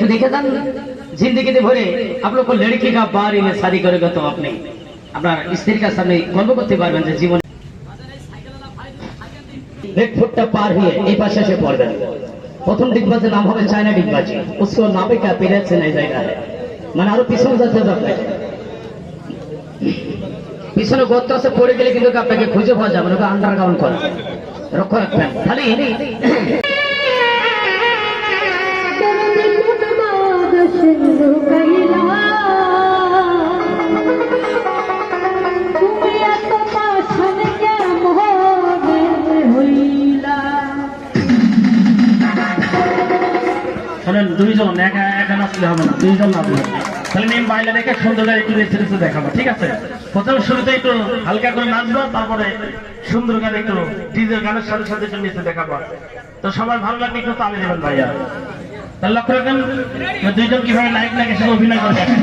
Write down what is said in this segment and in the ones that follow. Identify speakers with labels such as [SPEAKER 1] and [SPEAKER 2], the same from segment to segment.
[SPEAKER 1] देखे जान जिंदगी में भरे आप लोग को लड़की का बारे में शादी करेगा तो आपने अपना स्त्री का सामने गर्व करते पारবেন যে জীবন एक फुटटा पार हुए এই পাশে এসে পড়বেন প্রথম ডিগবাজের নাম হবে চায়না ডিগবাজি उसको नाम का पीरियड से नहीं जाएगा है মানে আরো পিছনে যেতে হবে আপনাকে পিছনে গর্ত আছে পড়ে গেলে কিন্তু আপনাকে খুঁজে পাওয়া যাবে না আন্ডারগ্রাউন্ড করা রক্ষা রাখবেন খালি দুইজন একা একা নাচলে হবে না দুইজন নাচলে তাহলে মেম বাইরে রেখে সুন্দর করে একটু রেসে দেখাবো ঠিক আছে প্রথম শুরুতে একটু হালকা করে নাচবো তারপরে সুন্দর করে একটু ডিজের গানের সাথে সাথে একটু নিচে দেখাবো তো সবার ভালো লাগবে একটু তালে দেবেন ভাইয়া তাহলে লক্ষ্য রাখবেন দুইজন কিভাবে লাইভ লাগে সেটা অভিনয় করে দেখেন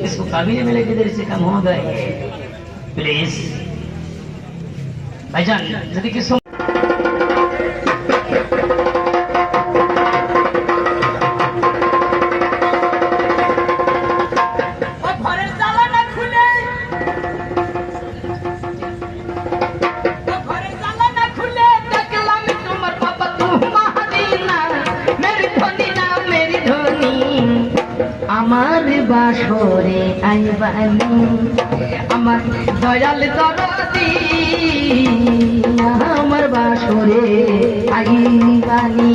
[SPEAKER 1] इसको काबिल मिले किधर से कम हो गए प्लीज भाईजान यदि किस আমার বাসরে আইবানি আমার দয়াল দরদি আমার বাসরে আইবানি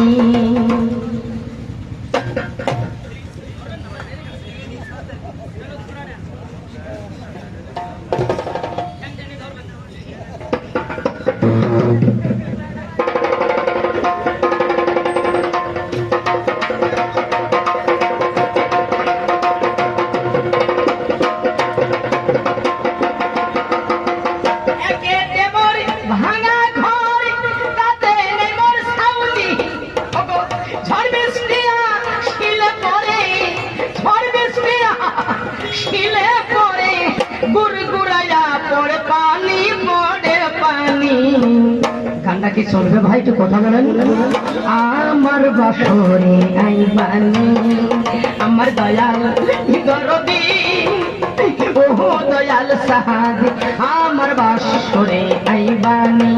[SPEAKER 1] কি চলবে ভাই একটু কথা বলেন আমার বাসরে আইবানি আমার দয়াল দরদি ও দয়াল সাহাদি আমার বাসরে আইবানি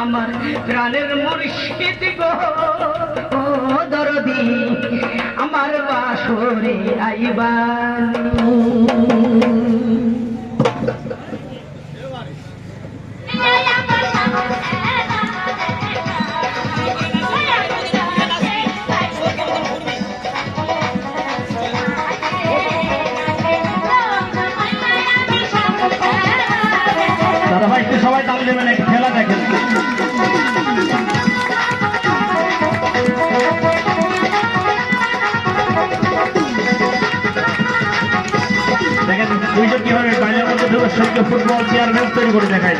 [SPEAKER 1] আমার প্রাণের মুর্শিদ গো দরদি আমার বাসরে আইবানি দাদা ভাই একটু সবাই তালে দেবেন একটু খেলা দেখেন দেখেন দুইজন কিভাবে বাইরের মধ্যে ঢুকে সঙ্গে ফুটবল চেয়ারম্যান তৈরি করে দেখায়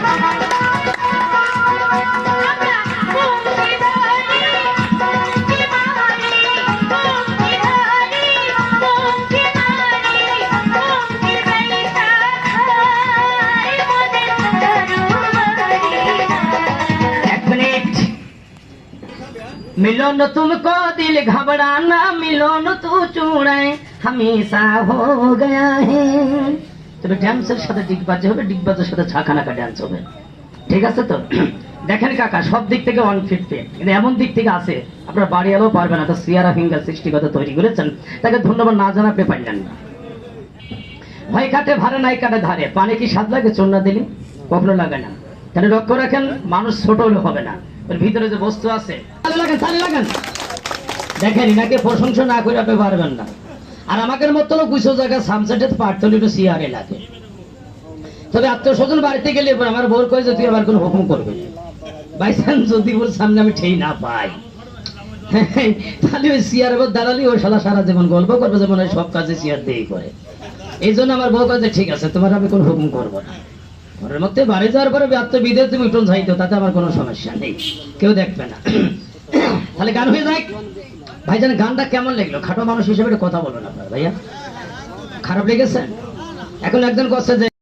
[SPEAKER 2] मिलन तुमको दिल घबराना, मिलन तू चूड़ाए हमेशा हो गया है। তবে ড্যান্সের সাথে ডিগবাজি হবে, ডিগবাজের সাথে ছাখানাকা ড্যান্স হবে, ঠিক আছে তো? দেখেন কাকা, সব দিক থেকে 150, কিন্তু এমন দিক থেকে আছে আপনার বাড়ি এলেও পারবে না। তো সিয়ারা ফিঙ্গার সৃষ্টিগত তৈরি করেছেন, তাকে ধন্যবাদ না জানাতে পারলেন না। ভাই কাটে ভাড়া নাই কাটে ধারে, পানি কি স্বাদ লাগে চোর না দিলে? কখনো লাগে না। তাহলে লক্ষ্য রাখেন, মানুষ ছোট হলে হবে না, ওর ভিতরে যে বস্তু আছে তালে লাগেন। দেখেন এনাকে প্রশংসা না করে আপনি পারবেন না। আর আমাদের মতো লোক কিছু জায়গায় সামসেটে পারতে একটু সিয়ারে লাগে। তবে আত্মীয় স্বজন বাড়িতে গেলে আমার বোর কয়ে যে তুই আবার কোনো হুকুম করবে বাই চান্স যদি ওর সামনে আমি ঠেই না পাই, তাহলে ওই সিয়ারের উপর দাঁড়ালি ওই শালা সারা জীবন গল্প করবে, যেমন ওই সব কাজে সিয়ার দিয়েই করে। এই জন্য আমার বউ কাজে ঠিক আছে, তোমার আমি কোনো হুকুম করবো না। ঘরের মধ্যে বাড়ি যাওয়ার পরে আত্মবিদেশ তুমি টোন চাইতো, তাতে আমার কোনো সমস্যা নেই, কেউ দেখবে না। তাহলে গান হয়ে যায়। ভাইজান গানটা কেমন লাগলো? খাটো মানুষ হিসেবে কথা বলবেন আপনার ভাইয়া, খারাপ লেগেছে? এখন একজন করছে যে